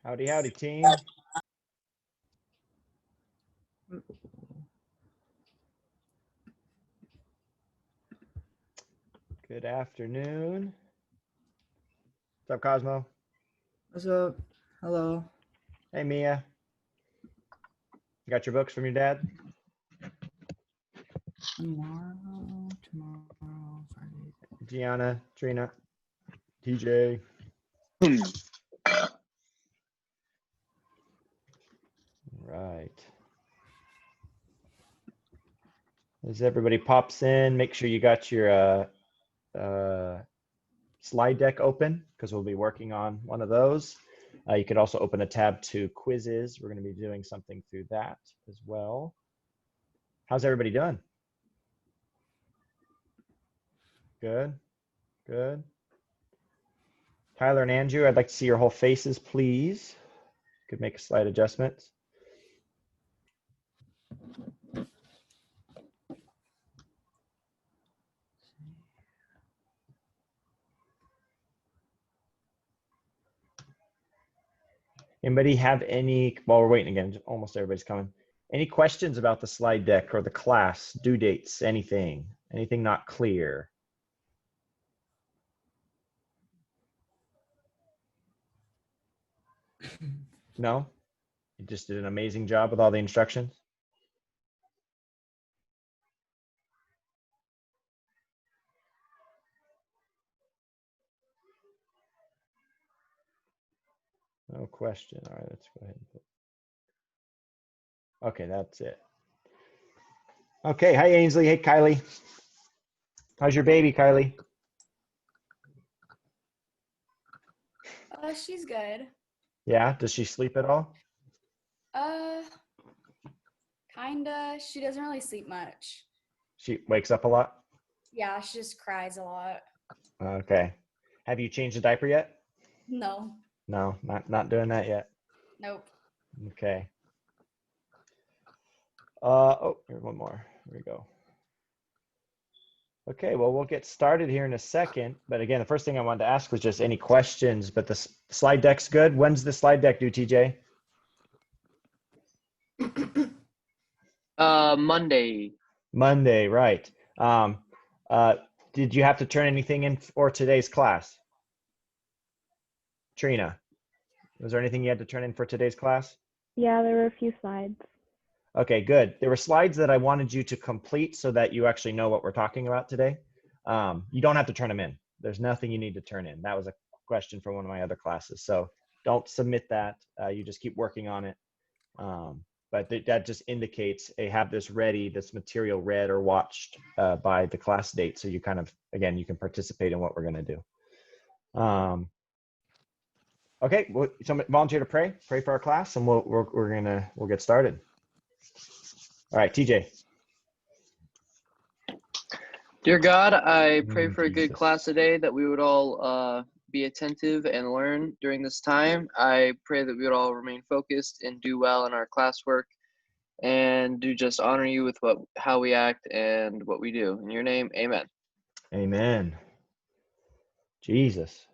Howdy, howdy, team. Good afternoon. What's up, Cosmo? What's up? Hello. Hey, Mia. You got your books from your dad? Tomorrow, Friday. Gianna, Trina, TJ. Right. As everybody pops in, make sure you got your slide deck open because we'll be working on one of those. You could also open a tab to quizzes. We're going to be doing something through that as well. How's everybody doing? Good, good. Tyler and Andrew, I'd like to see your whole faces, please. Could make a slight adjustment. Anybody have any, while we're waiting again, almost everybody's coming. Any questions about the slide deck or the class, due dates, anything not clear? No? You just did an amazing job with all the instructions? No question. All right, let's go ahead and put. Okay, that's it. Okay, hi Ainsley. Hey Kylie. How's your baby, Kylie? She's good. Yeah, does she sleep at all? Kinda. She doesn't really sleep much. She wakes up a lot? Yeah, she just cries a lot. Okay. Have you changed the diaper yet? No. No, not doing that yet. Nope. Okay. Oh, here's one more. Here we go. Okay, well, we'll get started here in a second. But again, the first thing I wanted to ask was just any questions, but the slide deck's good. When's the slide deck due, TJ? Monday. Monday, right. Did you have to turn anything in for today's class? Trina, was there anything you had to turn in for today's class? Yeah, there were a few slides. Okay, good. There were slides that I wanted you to complete so that you actually know what we're talking about today. You don't have to turn them in. There's nothing you need to turn in. That was a question from one of my other classes. So don't submit that. You just keep working on it. But that just indicates, hey, have this ready, this material read or watched by the class date. So you kind of, again, you can participate in what we're going to do. Okay, well, somebody volunteer to pray for our class, and we'll get started. All right, TJ. Dear God, I pray for a good Jesus. class today, that we would all be attentive and learn during this time. I pray that we would all remain focused and do well in our classwork, and do just honor you with how we act and what we do. In your name, amen. Amen. Jesus.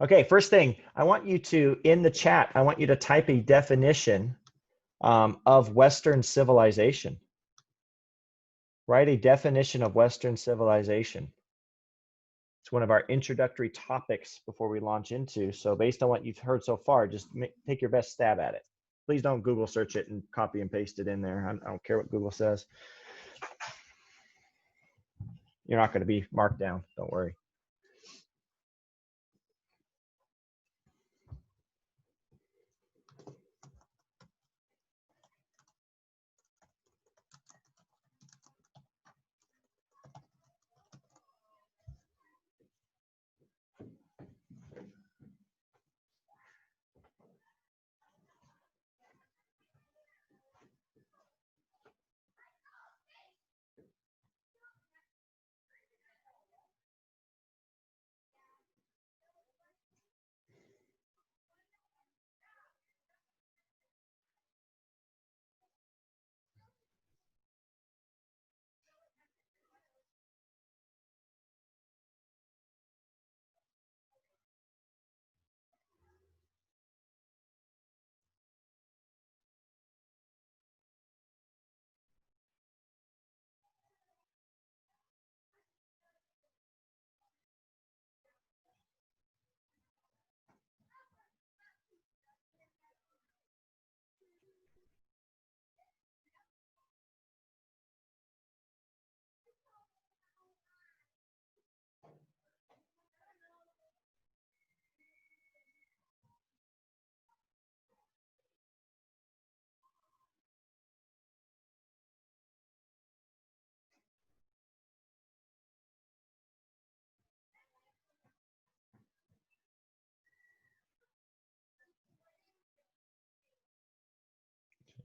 Okay, first thing, I want you to, in the chat, I want you to type a definition of Western civilization. Write a definition of Western civilization. It's one of our introductory topics before we launch into. So based on what you've heard so far, just take your best stab at it. Please don't Google search it and copy and paste it in there. I don't care what Google says. You're not going to be marked down. Don't worry.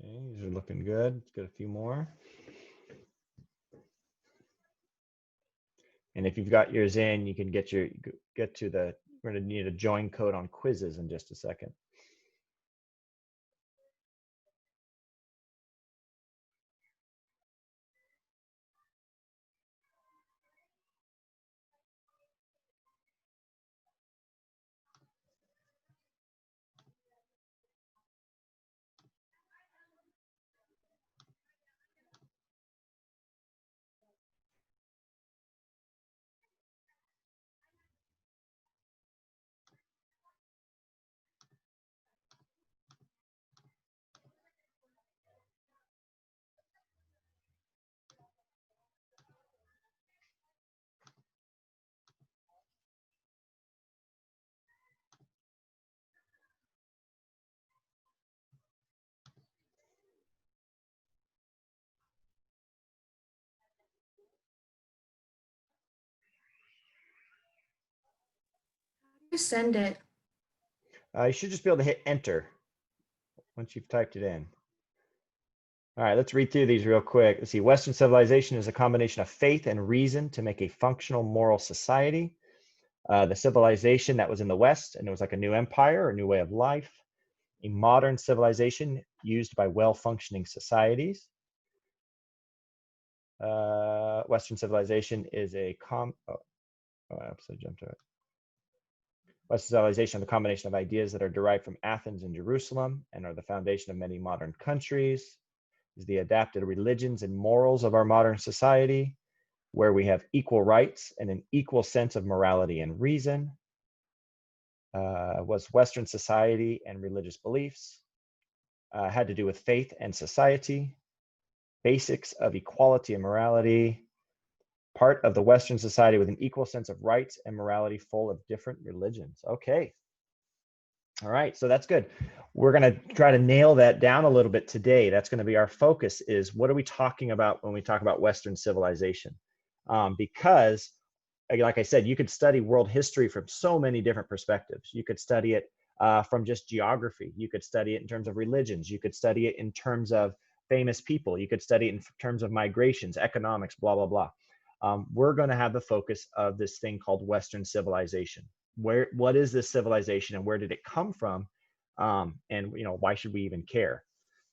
Okay, these are looking good. Let's get a few more. And if you've got yours in, you can get to the, we're gonna need a join code on quizzes in just a second. You send it. You should just be able to hit enter once you've typed it in. All right, let's read through these real quick. Let's see. Western civilization is a combination of faith and reason to make a functional moral society. The civilization that was in the West, and it was like a new empire, a new way of life. A modern civilization used by well-functioning societies. Western civilization is a I jumped to it. Western civilization is a combination of ideas that are derived from Athens and Jerusalem and are the foundation of many modern countries. Is the adapted religions and morals of our modern society, where we have equal rights and an equal sense of morality and reason. Was Western society and religious beliefs. Had to do with faith and society. Basics of equality and morality. Part of the Western society with an equal sense of rights and morality full of different religions. Okay. All right, so that's good. We're going to try to nail that down a little bit today. That's going to be our focus, is what are we talking about when we talk about Western civilization? Because, like I said, you could study world history from so many different perspectives. You could study it from just geography. You could study it in terms of religions. You could study it in terms of famous people. You could study it in terms of migrations, economics, blah, blah, blah. We're going to have the focus of this thing called Western civilization. What is this civilization and where did it come from? And why should we even care?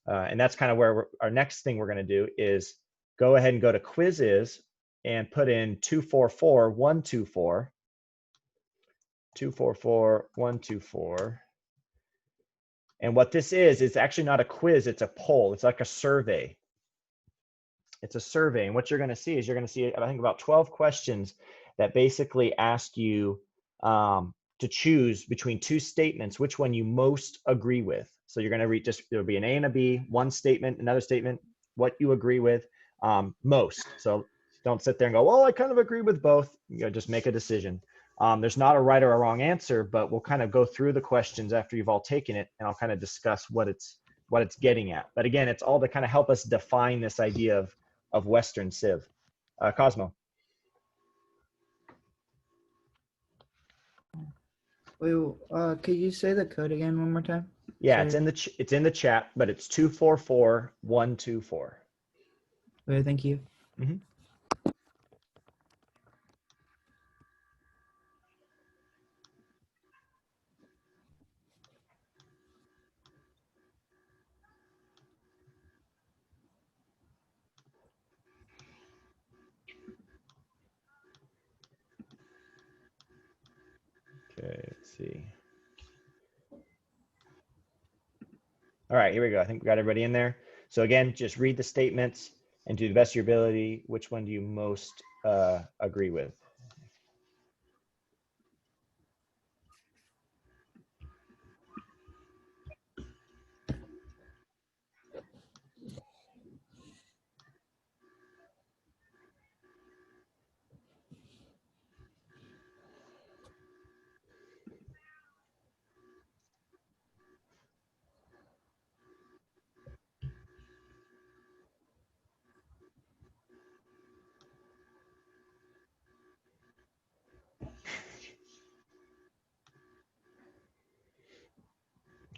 And that's kind of where our next thing we're going to do is go ahead and go to quizzes and put in 244124. 244124. And what this is, it's actually not a quiz, it's a poll. It's like a survey. It's a survey. And what you're going to see is you're going to see, I think, about 12 questions that basically ask you to choose between two statements, which one you most agree with. So you're going to read, there'll be an A and a B, one statement, another statement, what you agree with most. So don't sit there and go, well, I kind of agree with both. Just make a decision. There's not a right or a wrong answer, but we'll kind of go through the questions after you've all taken it, and I'll kind of discuss what it's getting at. But again, it's all to kind of help us define this idea of Western Civ. Cosmo. Wait, could you say the code again one more time? Yeah, Sorry. it's in the chat, but it's 244124. Wait, thank you. Mm-hmm. Okay, let's see. All right, here we go. I think we got everybody in there. So again, just read the statements and to the best of your ability, which one do you most agree with?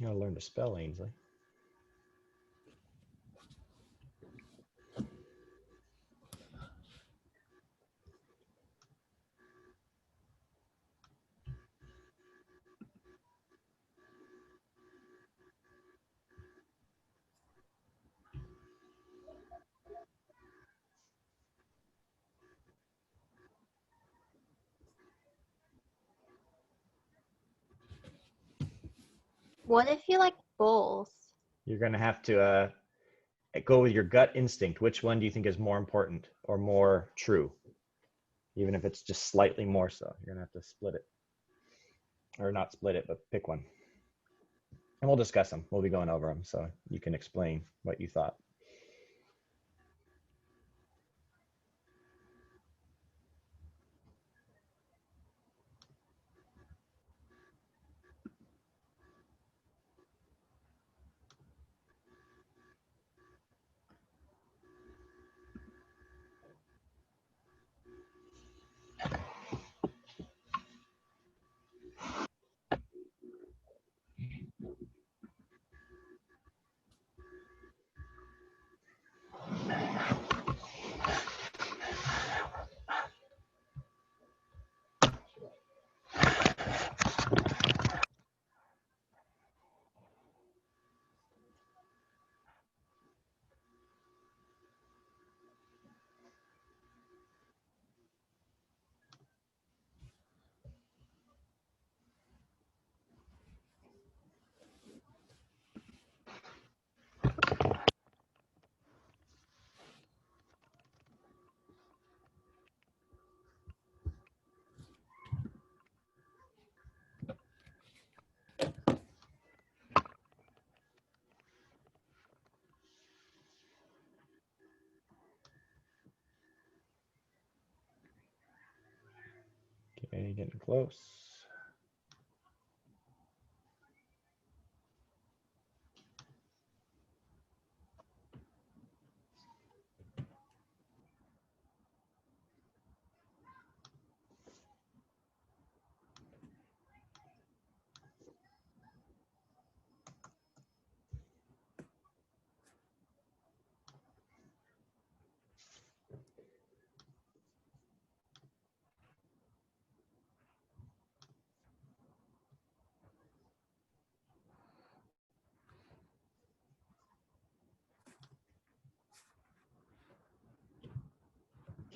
You gotta learn to spell, Ainsley. What if you like both? You're going to have to go with your gut instinct. Which one do you think is more important or more true? Even if it's just slightly more so, you're going to have to split it. Or not split it, but pick one. And we'll discuss them. We'll be going over them so you can explain what you thought. Okay, getting close.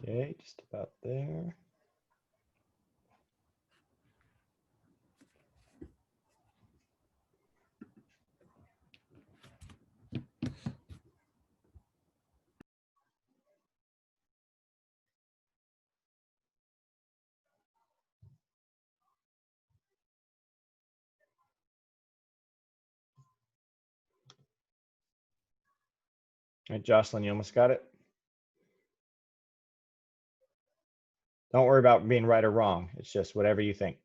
Okay, just about there. All right, Jocelyn, you almost got it? Don't worry about being right or wrong. It's just whatever you think.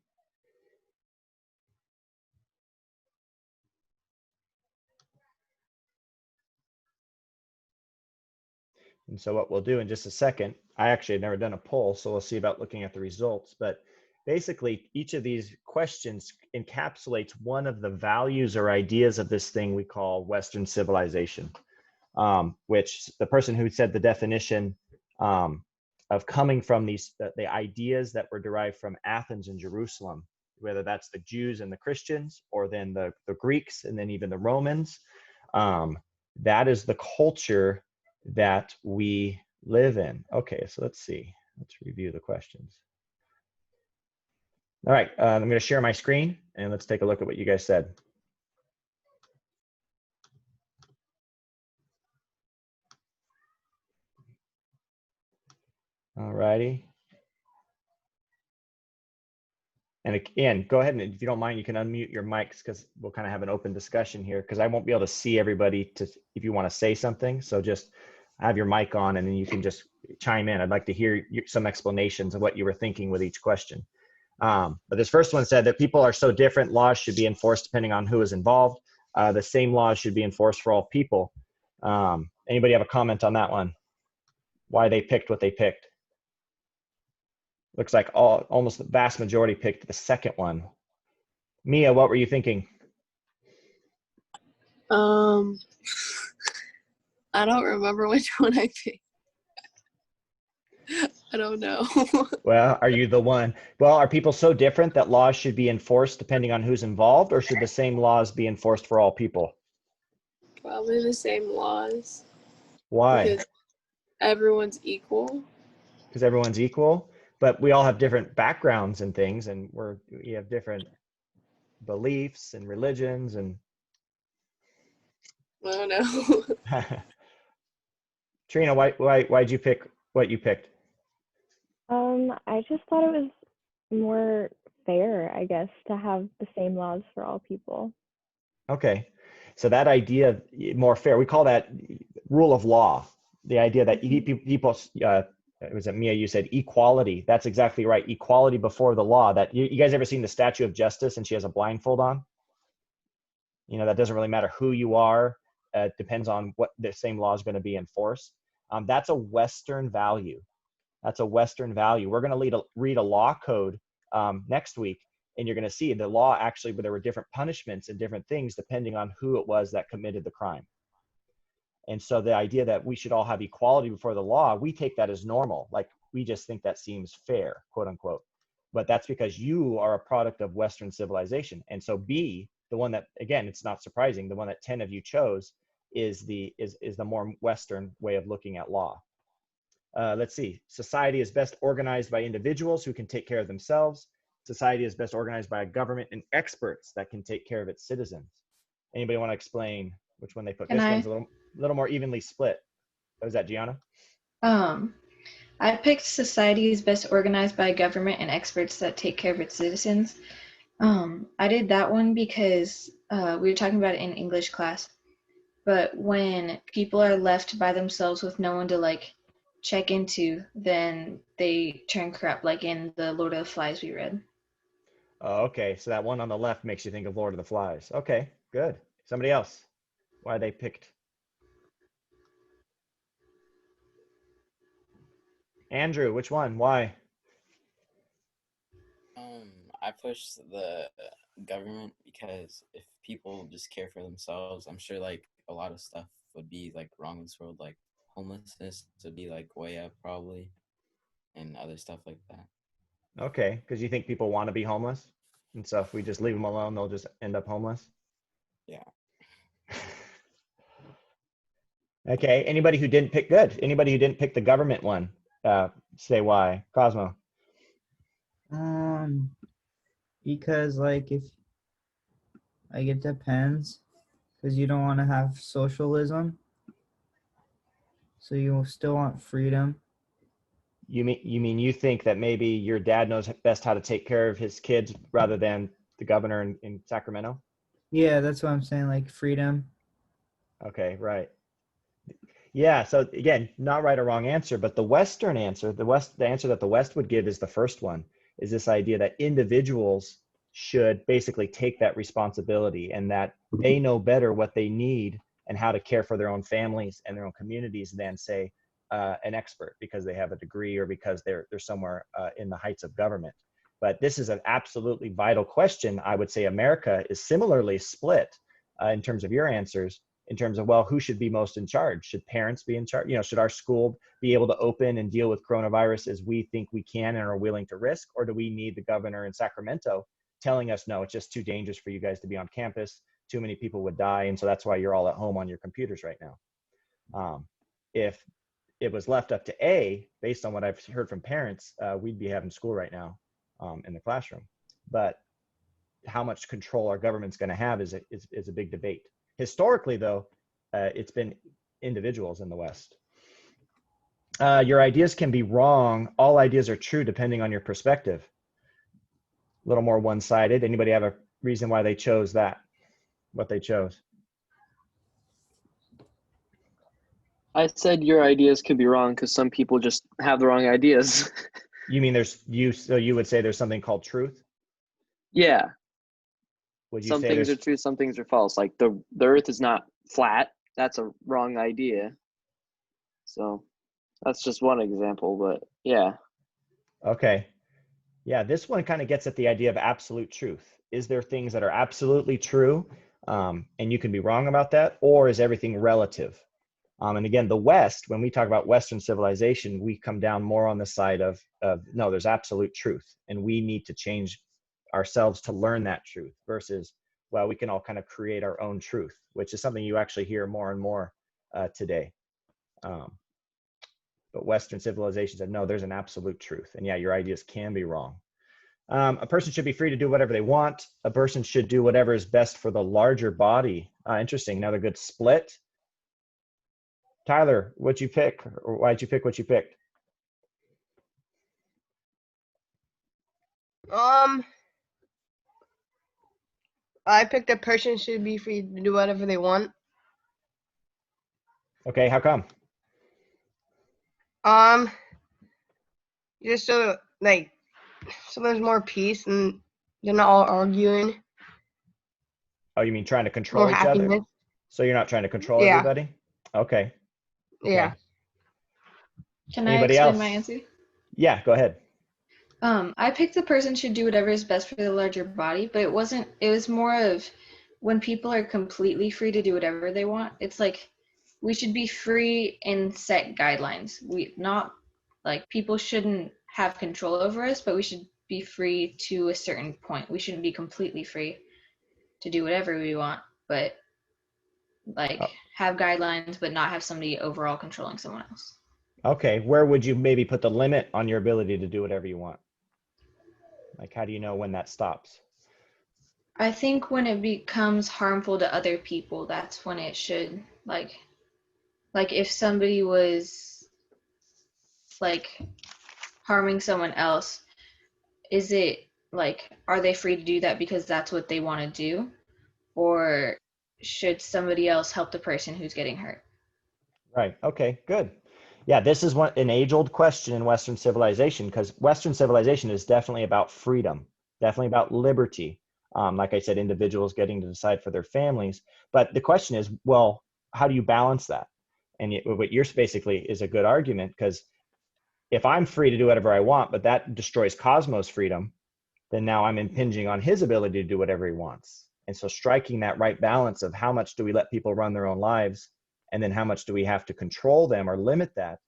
And so what we'll do in just a second, I actually had never done a poll, so we'll see about looking at the results. But basically, each of these questions encapsulates one of the values or ideas of this thing we call Western civilization, which the person who said the definition of coming from the ideas that were derived from Athens and Jerusalem, whether that's the Jews and the Christians, or then the Greeks, and then even the Romans, that is the culture that we live in. Okay, so let's see. Let's review the questions. All right, I'm going to share my screen and let's take a look at what you guys said. All righty. And again, go ahead and if you don't mind, you can unmute your mics because we'll kind of have an open discussion here because I won't be able to see everybody if you want to say something. So just have your mic on and then you can just chime in. I'd like to hear some explanations of what you were thinking with each question. But this first one said that people are so different, laws should be enforced depending on who is involved. The same laws should be enforced for all people. Anybody have a comment on that one? Why they picked what they picked? Looks like almost the vast majority picked the second one. Mia, what were you thinking? I don't remember which one I picked. I don't know. Well, are you the one? Well, are people so different that laws should be enforced depending on who's involved, or should the same laws be enforced for all people? Probably the same laws. Why? Because everyone's equal. Because everyone's equal, but we all have different backgrounds and things, and we have different beliefs and religions and I don't know. Trina, why'd you pick what you picked? I just thought it was more fair, I guess, to have the same laws for all people. Okay, so that idea more fair, we call that rule of law. The idea that people, was it Mia? You said equality. That's exactly right. Equality before the law. That you guys ever seen the Statue of Justice and she has a blindfold on? You know, that doesn't really matter who you are. It depends on what the same law is going to be enforced. That's a Western value. That's a Western value. We're going to read a law code next week, and you're going to see the law actually, but there were different punishments and different things depending on who it was that committed the crime. And so the idea that we should all have equality before the law, we take that as normal. Like we just think that seems fair, quote unquote. But that's because you are a product of Western civilization. And so B, the one that, again, it's not surprising, the one that 10 of you chose is the more Western way of looking at law. Let's see. Society is best organized by individuals who can take care of themselves. Society is best organized by a government and experts that can take care of its citizens. Anybody want to explain which one they put? Can This I? one's a little more evenly split. Was that Gianna? I picked society is best organized by government and experts that take care of its citizens. I did that one because we were talking about it in English class. But when people are left by themselves with no one to like check into, then they turn corrupt, like in the Lord of the Flies we read. Oh, okay. So that one on the left makes you think of Lord of the Flies. Okay, good. Somebody else. Why they picked? Andrew, which one? Why? I push the government because if people just care for themselves, I'm sure like a lot of stuff would be like wrong in this world, like homelessness would be like way up probably, and other stuff like that. Okay, because you think people want to be homeless, and so if we just leave them alone, they'll just end up homeless. Yeah. Okay. Anybody who didn't pick good? Anybody who didn't pick the government one? Say why. Cosmo. Because like it depends, because you don't want to have socialism, so you still want freedom. You mean you think that maybe your dad knows best how to take care of his kids rather than the governor in Sacramento? Yeah, that's what I'm saying, like freedom. Okay, right. Yeah, so again, not right or wrong answer, but the Western answer, the answer that the West would give is the first one, is this idea that individuals should basically take that responsibility and that they know better what they need and how to care for their own families and their own communities than say an expert because they have a degree or because they're somewhere in the heights of government. But this is an absolutely vital question. I would say America is similarly split in terms of your answers, in terms of, well, who should be most in charge? Should parents be in charge? You know, should our school be able to open and deal with coronavirus as we think we can and are willing to risk? Or do we need the governor in Sacramento telling us, no, it's just too dangerous for you guys to be on campus. Too many people would die. And so that's why you're all at home on your computers right now. If it was left up to A, based on what I've heard from parents, we'd be having school right now in the classroom. But how much control our government's going to have is a big debate. Historically, though, it's been individuals in the West. Your ideas can be wrong. All ideas are true depending on your perspective. A little more one-sided. Anybody have a reason why they chose that? What they chose? I said your ideas could be wrong because some people just have the wrong ideas. You mean so you would say there's something called truth? Yeah. Would you Some say things there's are true, some things are false. Like the earth is not flat. That's a wrong idea. So that's just one example, but yeah. Okay. Yeah, this one kind of gets at the idea of absolute truth. Is there things that are absolutely true and you can be wrong about that? Or is everything relative? And again, the West, when we talk about Western civilization, we come down more on the side of no, there's absolute truth. And we need to change ourselves to learn that truth versus, well, we can all kind of create our own truth, which is something you actually hear more and more today. But Western civilization said, no, there's an absolute truth. And yeah, your ideas can be wrong. A person should be free to do whatever they want. A person should do whatever is best for the larger body. Interesting. Another good split. Tyler, what'd you pick? Or why'd you pick what you picked? I picked a person should be free to do whatever they want. Okay, how come? Just so like, so there's more peace and they're not all arguing. Oh, you mean trying to control More each other? happiness. So you're not trying to control Yeah. everybody? Okay. Yeah. Can Anybody I explain else? my answer? Yeah, go ahead. I picked the person should do whatever is best for the larger body, but it was more of when people are completely free to do whatever they want. It's like we should be free and set guidelines. We not like people shouldn't have control over us, but we should be free to a certain point. We shouldn't be completely free to do whatever we want, but like have guidelines, but not have somebody overall controlling someone else. Okay, where would you maybe put the limit on your ability to do whatever you want? Like, how do you know when that stops? I think when it becomes harmful to other people, that's when it should like if somebody was like harming someone else, is it like, are they free to do that because that's what they want to do? Or should somebody else help the person who's getting hurt? Right. Okay, good. Yeah, this is an age-old question in Western civilization, because Western civilization is definitely about freedom, definitely about liberty. Like I said, individuals getting to decide for their families. But the question is, well, how do you balance that? And what yours basically is a good argument, because if I'm free to do whatever I want, but that destroys Cosmo's freedom, then now I'm impinging on his ability to do whatever he wants. And so striking that right balance of how much do we let people run their own lives, and then how much do we have to control them or limit that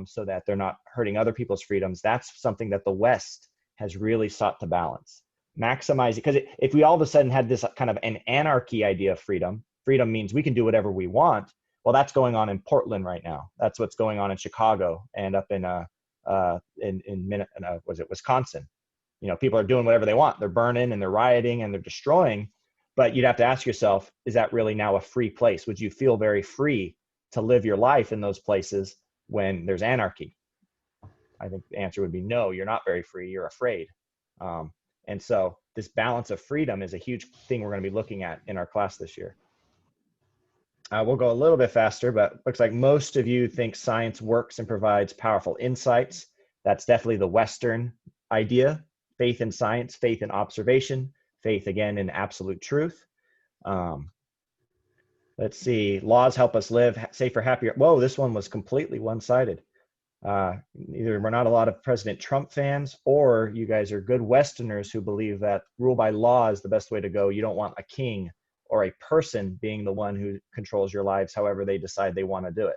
so that they're not hurting other people's freedoms, that's something that the West has really sought to balance. Maximize it, because if we all of a sudden had this kind of an anarchy idea of freedom means we can do whatever we want. Well, that's going on in Portland right now. That's what's going on in Chicago and up in Wisconsin. You know, people are doing whatever they want. They're burning and they're rioting and they're destroying. But you'd have to ask yourself, is that really now a free place? Would you feel very free to live your life in those places when there's anarchy? I think the answer would be no, you're not very free, you're afraid. And so this balance of freedom is a huge thing we're going to be looking at in our class this year. We'll go a little bit faster, but looks like most of you think science works and provides powerful insights. That's definitely the Western idea. Faith in science, faith in observation, faith again in absolute truth. Let's see, laws help us live safer, happier. Whoa, this one was completely one-sided. Either we're not a lot of President Trump fans, or you guys are good Westerners who believe that rule by law is the best way to go. You don't want a king or a person being the one who controls your lives however they decide they want to do it.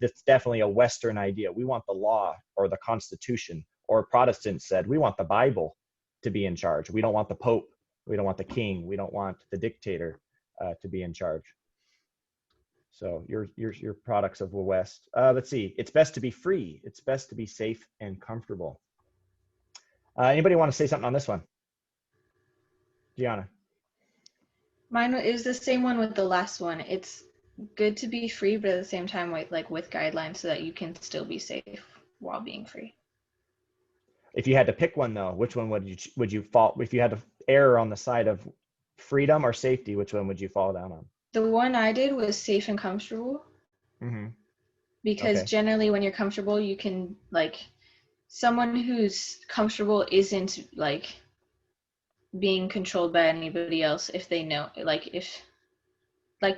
That's definitely a Western idea. We want the law or the Constitution, or Protestants said, we want the Bible to be in charge. We don't want the Pope. We don't want the king. We don't want the dictator to be in charge. So you're products of the West. Let's see. It's best to be free. It's best to be safe and comfortable. Anybody want to say something on this one? Gianna. Mine is the same one with the last one. It's good to be free, but at the same time, with guidelines so that you can still be safe while being free. If you had to pick one though, which one would you fall? If you had to err on the side of freedom or safety, which one would you fall down on? The one I did was safe and comfortable. Mm-hmm. Because generally when you're comfortable, you can someone who's comfortable isn't being controlled by anybody else if they know, if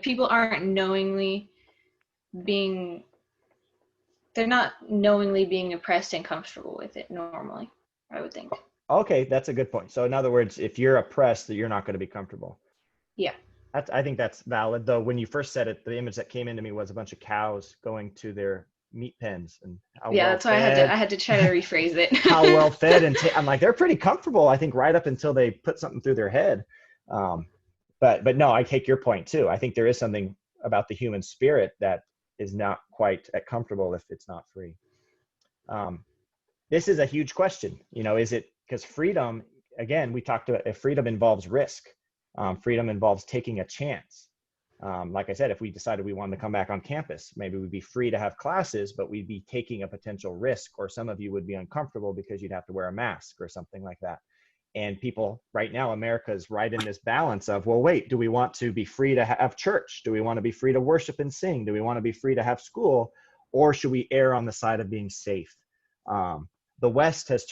people aren't knowingly being, they're not knowingly being oppressed and comfortable with it normally, I would think. Okay, that's a good point. So in other words, if you're oppressed, that you're not going to be comfortable. Yeah. I think that's valid, though. When you first said it, the image that came into me was a bunch of cows going to their meat pens, and that's why I had to try to rephrase it. How well fed, and I'm like, they're pretty comfortable, I think, right up until they put something through their head. But no, I take your point too. I think there is something about the human spirit that is not quite comfortable if it's not free. This is a huge question. You know, is it because freedom, again, we talked about, if freedom involves risk, freedom involves taking a chance. Like I said, if we decided we wanted to come back on campus, maybe we'd be free to have classes, but we'd be taking a potential risk, or some of you would be uncomfortable because you'd have to wear a mask or something like that. And people right now, America is right in this balance of, well, wait, do we want to be free to have church? Do we want to be free to worship and sing? Do we want to be free to have school? Or should we err on the side of being safe? The West has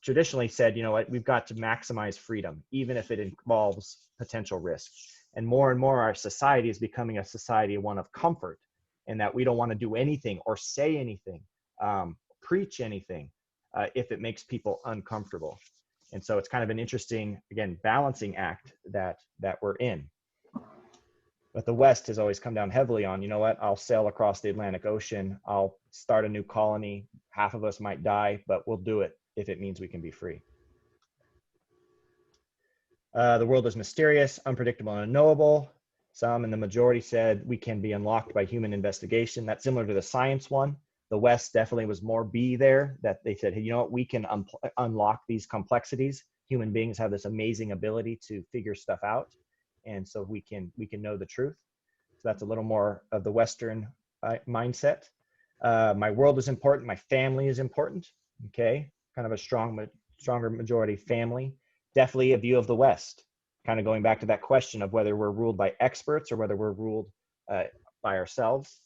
traditionally said, you know what, we've got to maximize freedom, even if it involves potential risk. And more our society is becoming a society, one of comfort, and that we don't want to do anything or say anything, preach anything, if it makes people uncomfortable. And so it's kind of an interesting, again, balancing act that we're in. But the West has always come down heavily on, you know what, I'll sail across the Atlantic Ocean, I'll start a new colony, half of us might die, but we'll do it if it means we can be free. The world is mysterious, unpredictable, and unknowable. Some in the majority said we can be unlocked by human investigation. That's similar to the science one. The West definitely was more B there, that they said, hey, you know what, we can unlock these complexities. Human beings have this amazing ability to figure stuff out. And so we can know the truth. So that's a little more of the Western mindset. My world is important. My family is important. Okay, kind of a stronger majority family. Definitely a view of the West. Kind of going back to that question of whether we're ruled by experts or whether we're ruled by ourselves.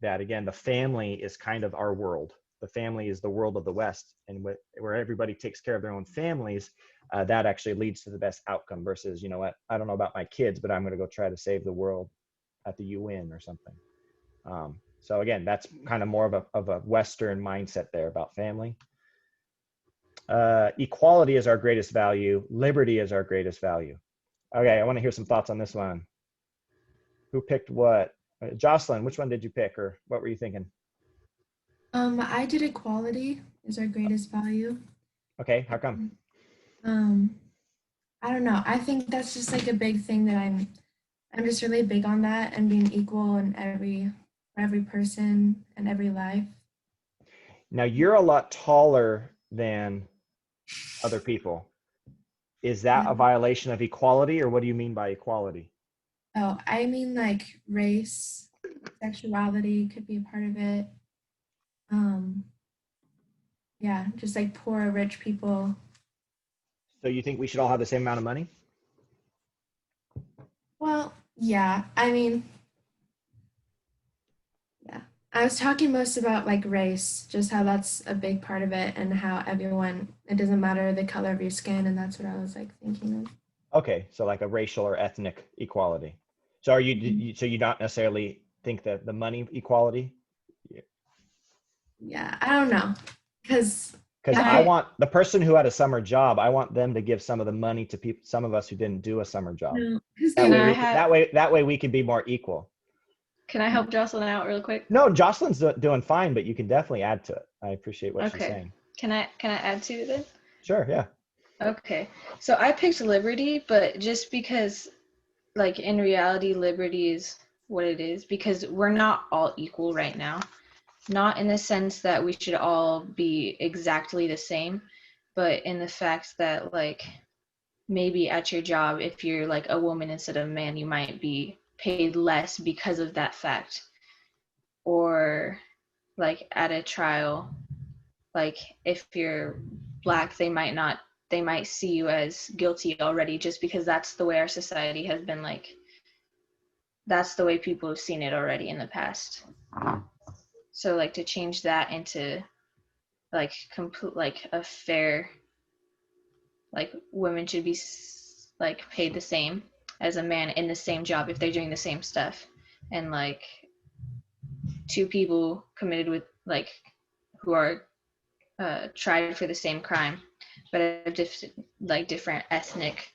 That again, the family is kind of our world. The family is the world of the West, and where everybody takes care of their own families, that actually leads to the best outcome versus, you know what, I don't know about my kids, but I'm going to go try to save the world at the UN or something. So again, that's kind of more of a Western mindset there about family. Equality is our greatest value. Liberty is our greatest value. Okay, I want to hear some thoughts on this one. Who picked what? Jocelyn, which one did you pick, or what were you thinking? I did equality is our greatest value. Okay, how come? I don't know. I think that's just like a big thing that I'm just really big on that, and being equal in every person and every life. Now you're a lot taller than other people. Is that a violation of equality, or what do you mean by equality? Oh, I mean like race, sexuality could be a part of it. Yeah, just like poor or rich people. So you think we should all have the same amount of money? Well, yeah, I mean, yeah. I was talking most about like race, just how that's a big part of it, and how everyone, it doesn't matter the color of your skin, and that's what I was like thinking of. Okay, so like a racial or ethnic equality. So are so you don't necessarily think that the money equality? Yeah, I don't know, because I want the person who had a summer job, I want them to give some of the money to people, some of us who didn't do a summer job. That way we could be more equal. Can I help Jocelyn out real quick? No, Jocelyn's doing fine, but you can definitely add to it. I appreciate what she's saying. Can I add to it then? Sure, yeah. Okay, so I picked liberty, but just because, like, in reality, liberty is what it is, because we're not all equal right now. Not in the sense that we should all be exactly the same, but in the fact that, like, maybe at your job, if you're like a woman instead of a man, you might be paid less because of that fact. Or like at a trial, like if you're Black, they might see you as guilty already, just because that's the way our society has been, like, that's the way people have seen it already in the past. So like to change that into like like a fair, like women should be like paid the same as a man in the same job if they're doing the same stuff, and like two people committed with like who are tried for the same crime but like different ethnic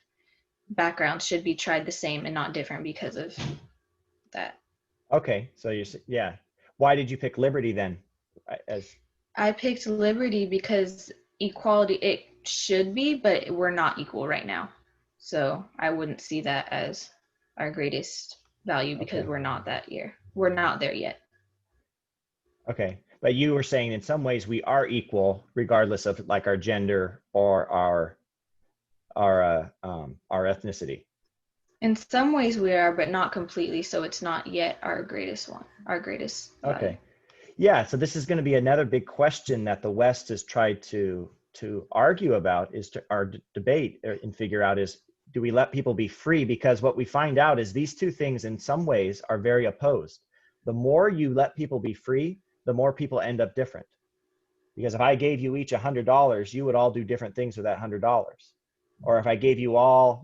backgrounds should be tried the same and not different because of that. Okay, so yeah. Why did you pick liberty then? I picked liberty because equality, it should be, but we're not equal right now. So I wouldn't see that as our greatest value because we're not there yet. Okay. But you were saying in some ways we are equal regardless of like our gender or our ethnicity. In some ways we are, but not completely. So it's not yet our greatest one, our greatest value. Okay. Yeah. So this is going to be another big question that the West has tried to argue about, is to our debate and figure out is, do we let people be free? Because what we find out is these two things in some ways are very opposed. The more you let people be free, the more people end up different. Because if I gave you each $100, you would all do different things with that $100. Or if I gave you all,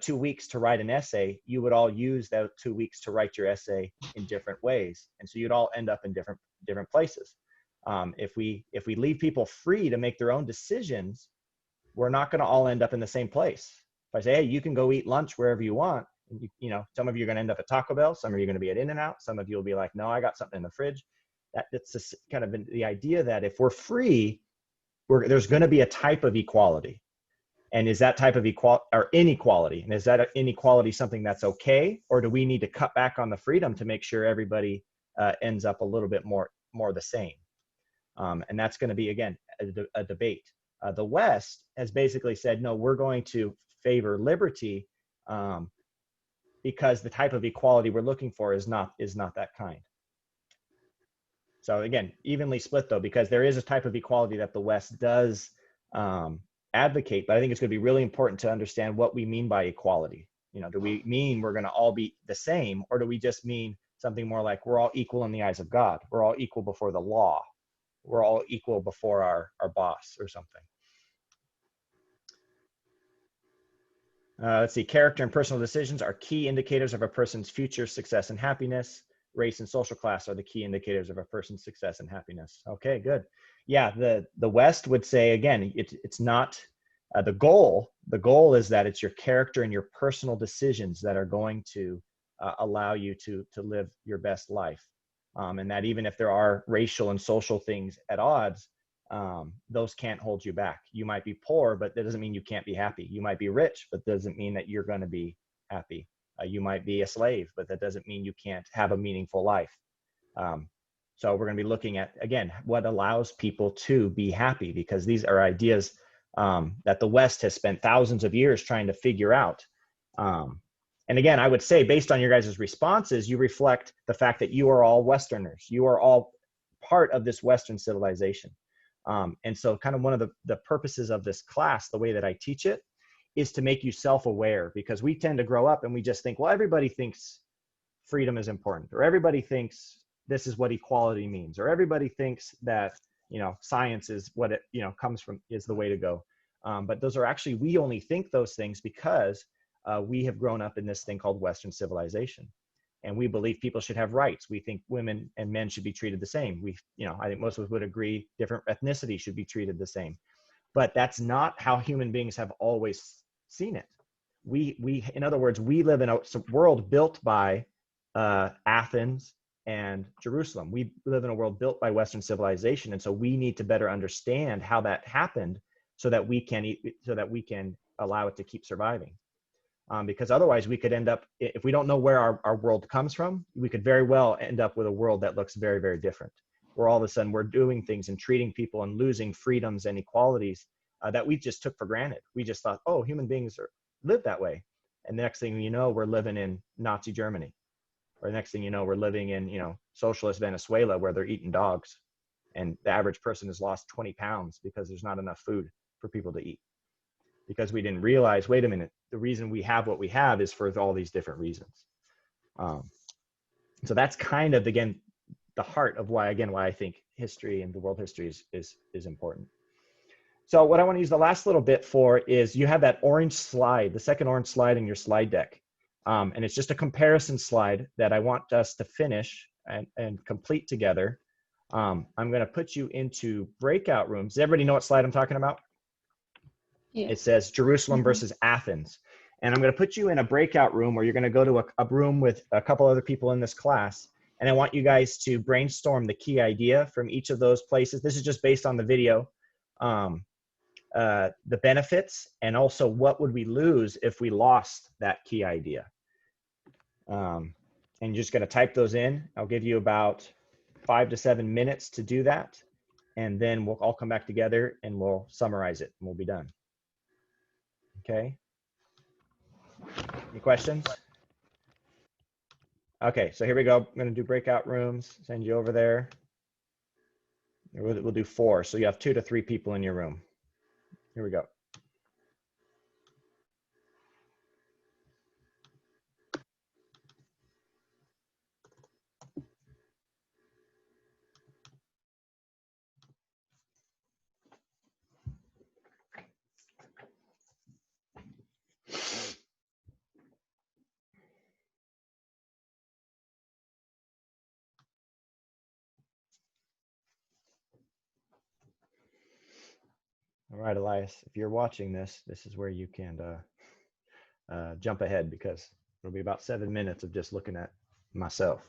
2 weeks to write an essay, you would all use those 2 weeks to write your essay in different ways. And so you'd all end up in different places. If we leave people free to make their own decisions, we're not going to all end up in the same place. If I say, hey, you can go eat lunch wherever you want, some of you are going to end up at Taco Bell, some of you are going to be at In-N-Out, some of you will be like, no, I got something in the fridge. That's just kind of the idea that if we're free, there's going to be a type of equality. And is that type of inequality? And is that inequality something that's okay? Or do we need to cut back on the freedom to make sure everybody ends up a little bit more the same? And that's going to be, again, a debate. The West has basically said, no, we're going to favor liberty because the type of equality we're looking for is not that kind. So again, evenly split though, because there is a type of equality that the West does advocate, but I think it's going to be really important to understand what we mean by equality. Do we mean we're going to all be the same, or do we just mean something more like we're all equal in the eyes of God? We're all equal before the law. We're all equal before our boss or something. Let's see. Character and personal decisions are key indicators of a person's future success and happiness. Race and social class are the key indicators of a person's success and happiness. Okay, good. Yeah, the West would say, again, it's not the goal. The goal is that it's your character and your personal decisions that are going to allow you to live your best life. And that even if there are racial and social things at odds, those can't hold you back. You might be poor, but that doesn't mean you can't be happy. You might be rich, but doesn't mean that you're going to be happy. You might be a slave, but that doesn't mean you can't have a meaningful life. So we're going to be looking at, again, what allows people to be happy, because these are ideas that the West has spent thousands of years trying to figure out. And again, I would say, based on your guys' responses, you reflect the fact that you are all Westerners. You are all part of this Western civilization. And so kind of one of the purposes of this class, the way that I teach it, is to make you self-aware, because we tend to grow up and we just think, well, everybody thinks freedom is important, or everybody thinks this is what equality means, or everybody thinks that, science is what it, comes from, is the way to go. But those are actually, we only think those things because we have grown up in this thing called Western civilization. And we believe people should have rights. We think women and men should be treated the same. I think most of us would agree different ethnicities should be treated the same. But that's not how human beings have always seen it. In other words, we live in a world built by Athens and Jerusalem. We live in a world built by Western civilization, and so we need to better understand how that happened, so that we can allow it to keep surviving. Because otherwise, we could end up, if we don't know where our world comes from, we could very well end up with a world that looks very, very different, where all of a sudden we're doing things and treating people and losing freedoms and equalities that we just took for granted. We just thought, oh, human beings live that way. And the next thing you know, we're living in Nazi Germany. Or the next thing you know, we're living in, socialist Venezuela, where they're eating dogs. And the average person has lost 20 pounds because there's not enough food for people to eat. Because we didn't realize, wait a minute, the reason we have what we have is for all these different reasons. So that's kind of, again, the heart of why I think history and the world history is important. So what I want to use the last little bit for is, you have that orange slide, the second orange slide in your slide deck. And it's just a comparison slide that I want us to finish and complete together. I'm going to put you into breakout rooms. Does everybody know what slide I'm talking about? Yeah. It says Jerusalem versus Athens. And I'm going to put you in a breakout room where you're going to go to a room with a couple other people in this class. And I want you guys to brainstorm the key idea from each of those places. This is just based on the video. The benefits, and also what would we lose if we lost that key idea. And you're just going to type those in. I'll give you about 5 to 7 minutes to do that. And then we'll all come back together and we'll summarize it and we'll be done. Okay. Any questions? Okay, so here we go. I'm going to do breakout rooms, send you over there. We'll do 4. So you have 2 to 3 people in your room. Here we go. All right, Elias, if you're watching this, this is where you can jump ahead because it'll be about 7 minutes of just looking at myself.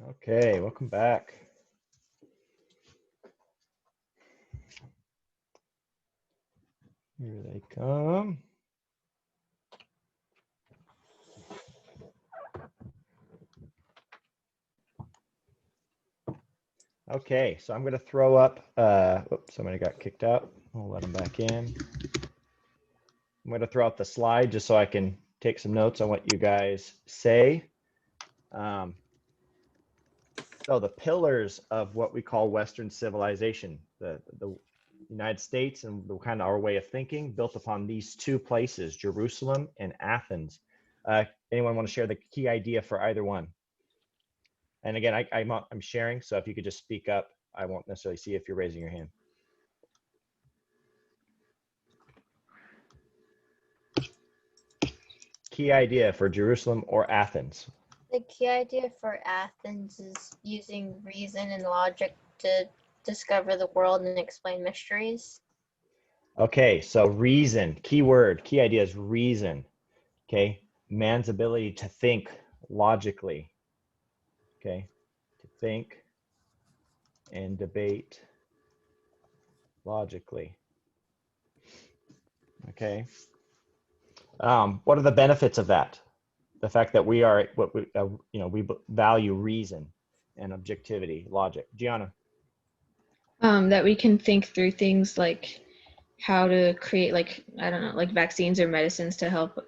Okay, welcome back. Here they come. Okay, so I'm going to throw up, oops, somebody got kicked out. We'll let them back in. I'm going to throw up the slide just so I can take some notes on what you guys say. So the pillars of what we call Western civilization, the United States and the kind of our way of thinking built upon these two places, Jerusalem and Athens. Anyone want to share the key idea for either one? And again, I'm sharing, so if you could just speak up, I won't necessarily see if you're raising your hand. Key idea for Jerusalem or Athens? The key idea for Athens is using reason and logic to discover the world and explain mysteries. Okay, so reason, key word, key idea is reason. Okay, man's ability to think logically. Okay, to think and debate logically. Okay, what are the benefits of that? The fact that we are what we we value reason and objectivity, logic. Gianna. That we can think through things like how to create, like, I don't know, like vaccines or medicines to help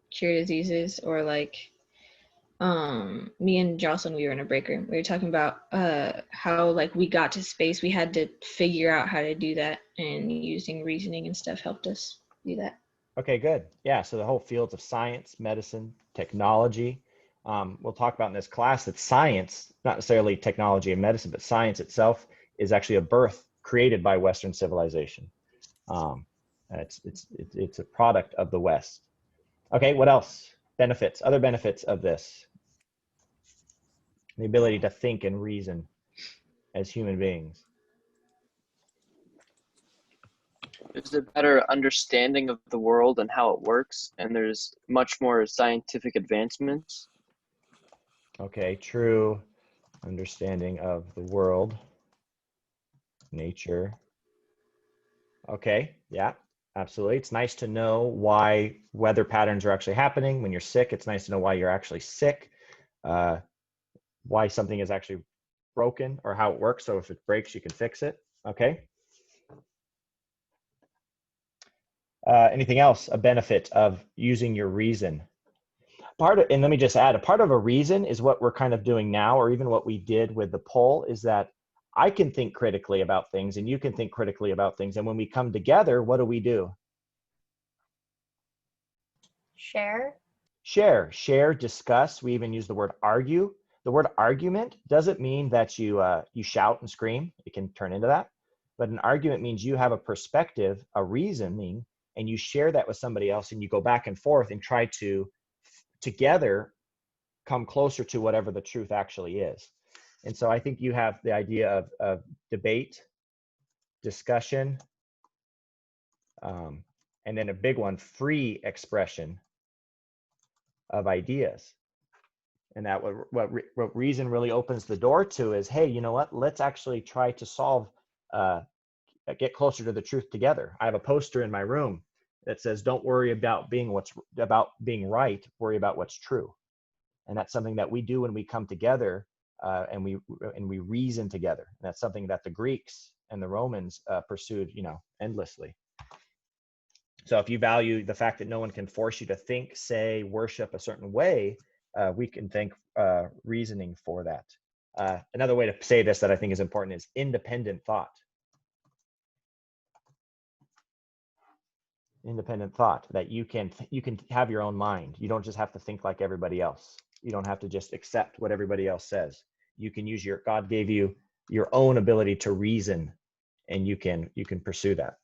cure diseases, or like me and Jocelyn, we were in a break room. We were talking about how, like, we got to space, we had to figure out how to do that, and using reasoning and stuff helped us do that. Okay, good. Yeah, so the whole fields of science, medicine, technology. We'll talk about in this class that science, not necessarily technology and medicine, but science itself is actually a birth created by Western civilization. It's a product of the West. Okay, what else? Benefits, other benefits of this. The ability to think and reason as human beings. There's a better understanding of the world and how it works, and there's much more scientific advancements. Okay, true understanding of the world, nature. Okay, yeah, absolutely. It's nice to know why weather patterns are actually happening. When you're sick, it's nice to know why you're actually sick, why something is actually broken or how it works. So if it breaks, you can fix it. Okay. Anything else? A benefit of using your reason. And let me just add, a part of a reason is what we're kind of doing now, or even what we did with the poll, is that I can think critically about things and you can think critically about things. And when we come together, what do? Share. Share, discuss. We even use the word argue. The word argument doesn't mean that you shout and scream. It can turn into that. But an argument means you have a perspective, a reasoning, and you share that with somebody else, and you go back and forth and try to together come closer to whatever the truth actually is. And so I think you have the idea of debate, discussion, and then a big one, free expression of ideas. And that what reason really opens the door to is, hey, you know what? Let's actually try to solve, get closer to the truth together. I have a poster in my room that says, "Don't worry about being right. Worry about what's true." And that's something that we do when we come together and we reason together. And that's something that the Greeks and the Romans pursued, endlessly. So if you value the fact that no one can force you to think, say, worship a certain way, we can thank reasoning for that. Another way to say this that I think is important is independent thought. Independent thought, that you can have your own mind. You don't just have to think like everybody else. You don't have to just accept what everybody else says. You can use God gave you your own ability to reason, and you can pursue that.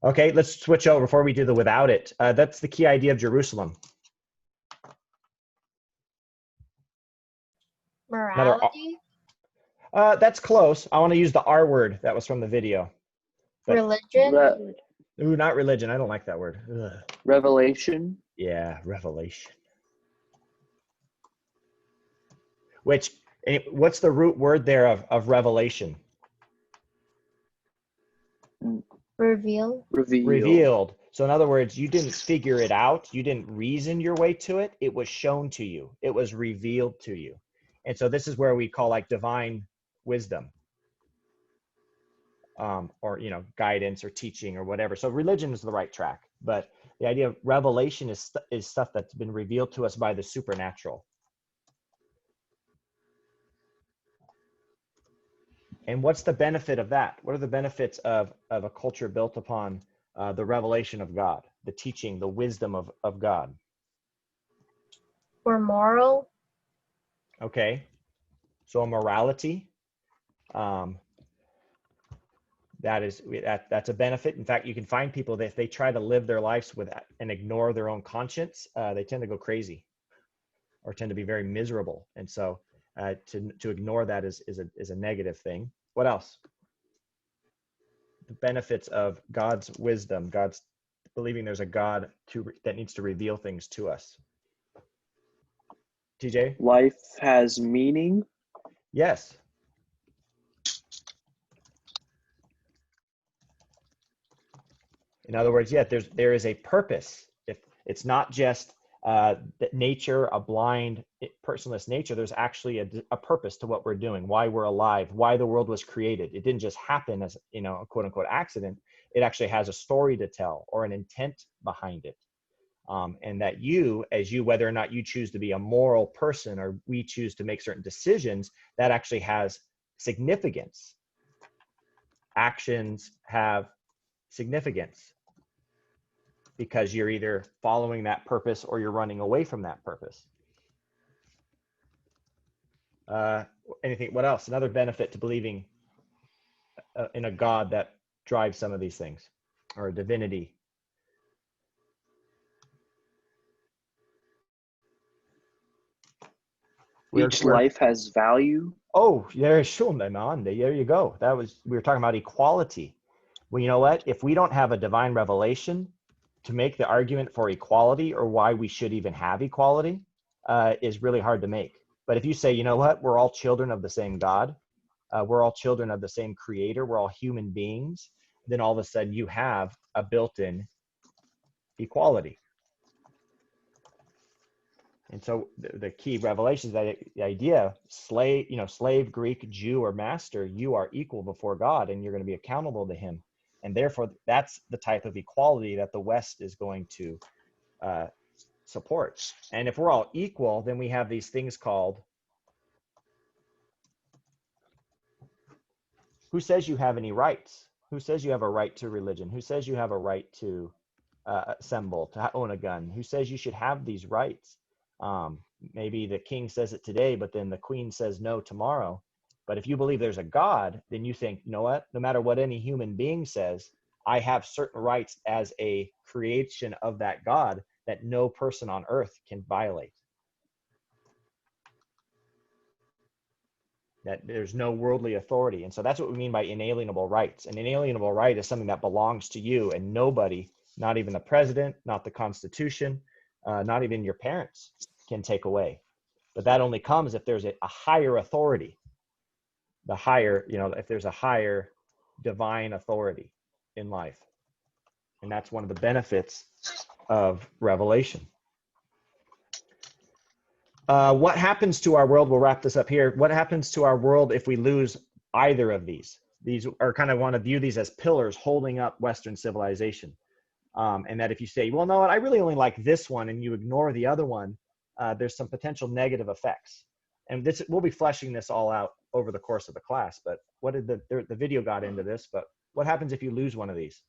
Okay, let's switch over before we do the without it. That's the key idea of Jerusalem. Morality. That's close. I want to use the R word that was from the video. But, Religion. ooh, not religion. I don't like that word. Ugh. Revelation. Yeah, revelation. which, what's the root word there of revelation? Reveal. Revealed. So in other words, you didn't figure it out. You didn't reason your way to it. It was shown to you. It was revealed to you. And so this is where we call like divine wisdom, or, you know, guidance or teaching or whatever. So religion is the right track, but the idea of revelation is stuff that's been revealed to us by the supernatural. And what's the benefit of that? What are the benefits of a culture built upon the revelation of God, the teaching, the wisdom of God? We're moral. Okay. So a morality, that's a benefit. In fact, you can find people that if they try to live their lives with and ignore their own conscience, they tend to go crazy or tend to be very miserable. And so to ignore that is a negative thing. What else? The benefits of God's wisdom, God's believing there's a God that needs to reveal things to us. TJ? Life has meaning. Yes. In other words, yeah, there is a purpose. If it's not just nature, a blind, personless nature, there's actually a purpose to what we're doing, why we're alive, why the world was created. It didn't just happen as, you know, a quote unquote accident. It actually has a story to tell or an intent behind it. And that whether or not you choose to be a moral person or we choose to make certain decisions, that actually has significance. Actions have significance because you're either following that purpose or you're running away from that purpose. What else? Another benefit to believing in a God that drives some of these things, or a divinity. Each life has value. Oh, there you go. We were talking about equality. Well, you know what? If we don't have a divine revelation to make the argument for equality or why we should even have equality, is really hard to make. But if you say, you know what, we're all children of the same God, we're all children of the same creator, we're all human beings, then all of a sudden you have a built-in equality. And so the key revelation is that the idea, slave, Greek, Jew, or master, you are equal before God and you're going to be accountable to him. And therefore, that's the type of equality that the West is going to support. And if we're all equal, then we have these things called, who says you have any rights? Who says you have a right to religion? Who says you have a right to assemble, to own a gun? Who says you should have these rights? Maybe the king says it today, but then the queen says no tomorrow. But if you believe there's a God, then you think, you know what, no matter what any human being says, I have certain rights as a creation of that God that no person on earth can violate. That there's no worldly authority. And so that's what we mean by inalienable rights. An inalienable right is something that belongs to you, and nobody, not even the president, not the Constitution, not even your parents, can take away. But that only comes if there's a higher authority. The higher, if there's a higher divine authority in life. And that's one of the benefits of revelation. What happens to our world, we'll wrap this up here. What happens to our world if we lose either of these? These are kind of want to view these as pillars holding up Western civilization. And that if you say, well, no, I really only like this one, and you ignore the other one, there's some potential negative effects. And we'll be fleshing this all out over the course of the class, but what did the video got into this, but what happens if you lose one of these?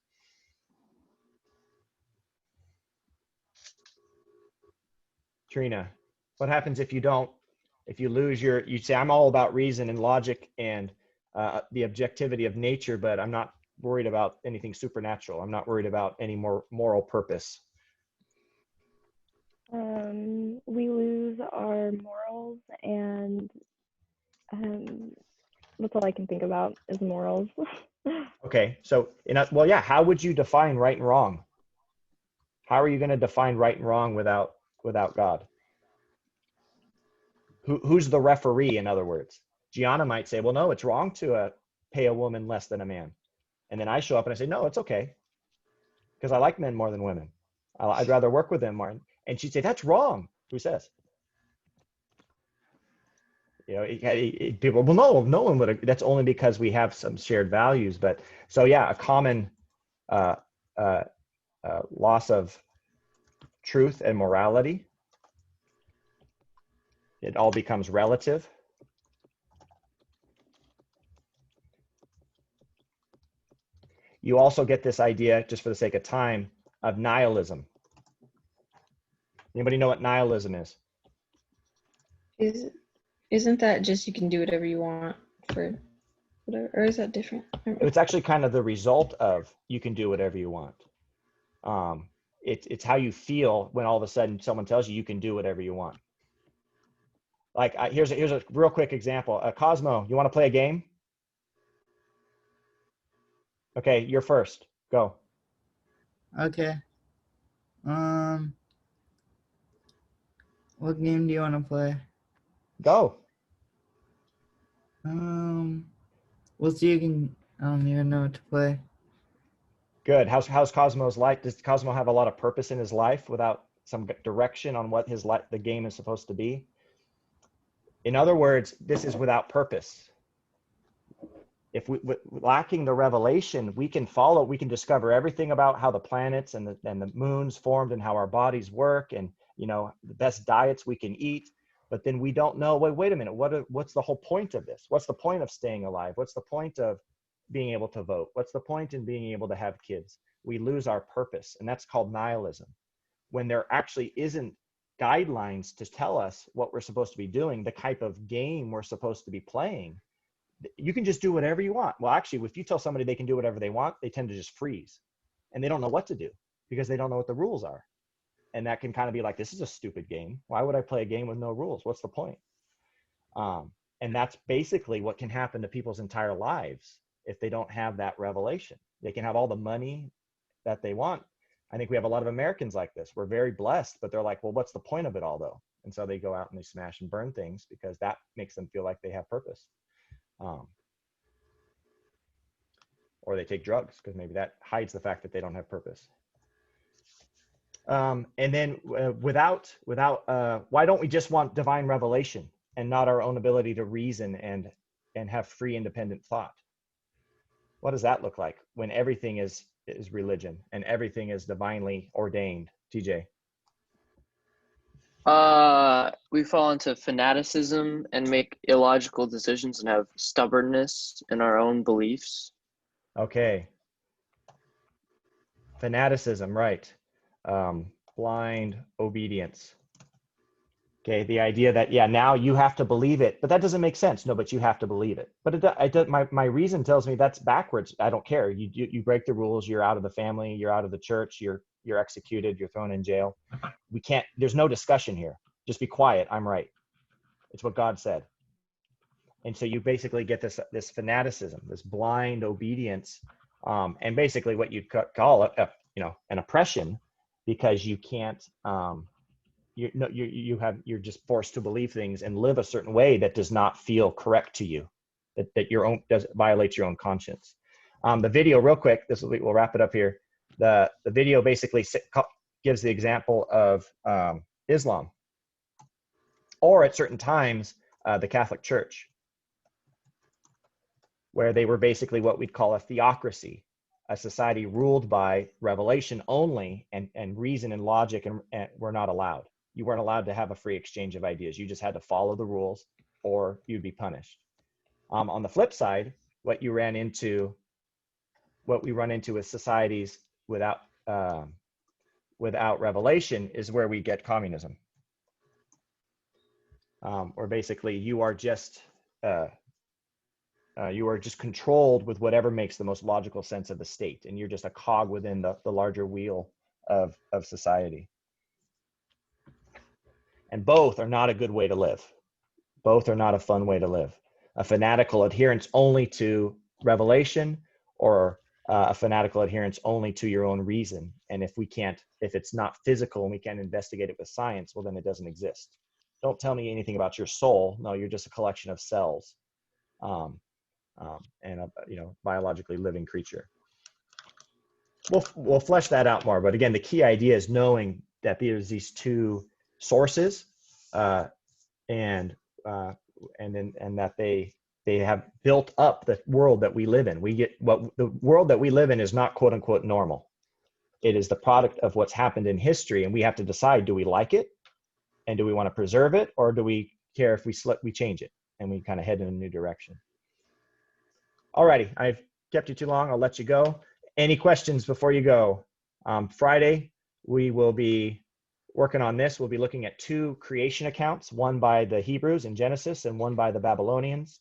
Trina, what happens if you lose you say, I'm all about reason and logic and the objectivity of nature, but I'm not worried about anything supernatural. I'm not worried about any more moral purpose. We lose our morals, and that's all I can think about is morals. Okay, so how would you define right and wrong? How are you going to define right and wrong without God? Who's the referee, in other words? Gianna might say, well, no, it's wrong to pay a woman less than a man. And then I show up and I say, no, it's okay. Because I like men more than women. I'd rather work with them more. And she'd say, that's wrong. Who says? You know, people, well, no one would. That's only because we have some shared values. But so, yeah, a common loss of truth and morality. It all becomes relative. You also get this idea, just for the sake of time, of nihilism. Anybody know what nihilism is? Isn't that just you can do whatever you want for whatever, or is that different? It's actually kind of the result of you can do whatever you want. It's how you feel when all of a sudden someone tells you can do whatever you want. Like here's a real quick example. Cosmo, you want to play a game? Okay, you're first. Go. Okay. What game do you want to play? Go. We'll see. You can. I don't even know what to play. Good. How's Cosmo's life? Does Cosmo have a lot of purpose in his life without some direction on what his life, the game is supposed to be? In other words, this is without purpose. If we lacking the revelation, we can discover everything about how the planets and the moons formed and how our bodies work, and the best diets we can eat. But then we don't know. Wait a minute. What's the whole point of this? What's the point of staying alive? What's the point of being able to vote? What's the point in being able to have kids? We lose our purpose, and that's called nihilism. When there actually isn't guidelines to tell us what we're supposed to be doing, the type of game we're supposed to be playing, you can just do whatever you want. Well, actually, if you tell somebody they can do whatever they want, they tend to just freeze, and they don't know what to do because they don't know what the rules are. And that can kind of be like, this is a stupid game. Why would I play a game with no rules? What's the point? And that's basically what can happen to people's entire lives if they don't have that revelation. They can have all the money that they want. I think we have a lot of Americans like this. We're very blessed, but they're like, well, what's the point of it all though? And so they go out and they smash and burn things because that makes them feel like they have purpose. Or they take drugs because maybe that hides the fact that they don't have purpose. And then without why don't we just want divine revelation and not our own ability to reason and have free independent thought? What does that look like when everything is religion and everything is divinely ordained? TJ. We fall into fanaticism and make illogical decisions and have stubbornness in our own beliefs. Okay. Fanaticism, right. Blind obedience. Okay, the idea that, yeah, now you have to believe it, but that doesn't make sense. No, but you have to believe it. But my reason tells me that's backwards. I don't care. You break the rules, you're out of the family, you're out of the church, you're executed, you're thrown in jail. We can't, there's no discussion here. Just be quiet, I'm right. It's what God said. And so you basically get this fanaticism, this blind obedience, and basically what you'd call it, an oppression, because you can't, you're just forced to believe things and live a certain way that does not feel correct to you, that your own violates your own conscience. The video, real quick, we'll wrap it up here. The video basically gives the example of Islam, or at certain times the Catholic Church, where they were basically what we'd call a theocracy, a society ruled by revelation only, and reason and logic and were not allowed. You weren't allowed to have a free exchange of ideas. You just had to follow the rules or you'd be punished. On the flip side, what we run into with societies without revelation is where we get communism. Or basically you are just controlled with whatever makes the most logical sense of the state, and you're just a cog within the larger wheel of society. And both are not a good way to live. Both are not a fun way to live. A fanatical adherence only to revelation, or a fanatical adherence only to your own reason. And if it's not physical and we can't investigate it with science, well, then it doesn't exist. don't tell me anything about your soul. No, you're just a collection of cells, and a biologically living creature. We'll flesh that out more. But again, the key idea is knowing that there's these two sources, and that they have built up the world that we live in. The world that we live in is not quote unquote normal. It is the product of what's happened in history, and we have to decide: do we like it, and do we want to preserve it, or do we care if we change it and we kind of head in a new direction? Alrighty, I've kept you too long. I'll let you go. Any questions before you go? Friday, we will be working on this. We'll be looking at 2 creation accounts, one by the Hebrews in Genesis and one by the Babylonians,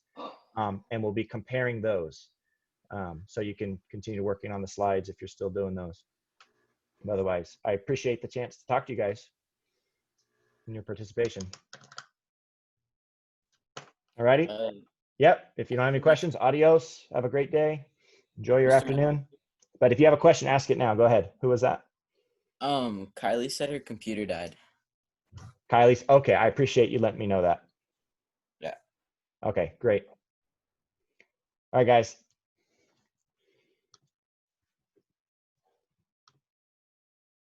and we'll be comparing those. So you can continue working on the slides if you're still doing those. Otherwise, I appreciate the chance to talk to you guys and your participation. Alrighty. Yep. If you don't have any questions, adios. Have a great day. Enjoy your afternoon. But if you have a question, ask it now. Go ahead. Who was that? Kylie said her computer died. Kylie's. Okay. I appreciate you letting me know that. Yeah. Okay. Great. All right, guys.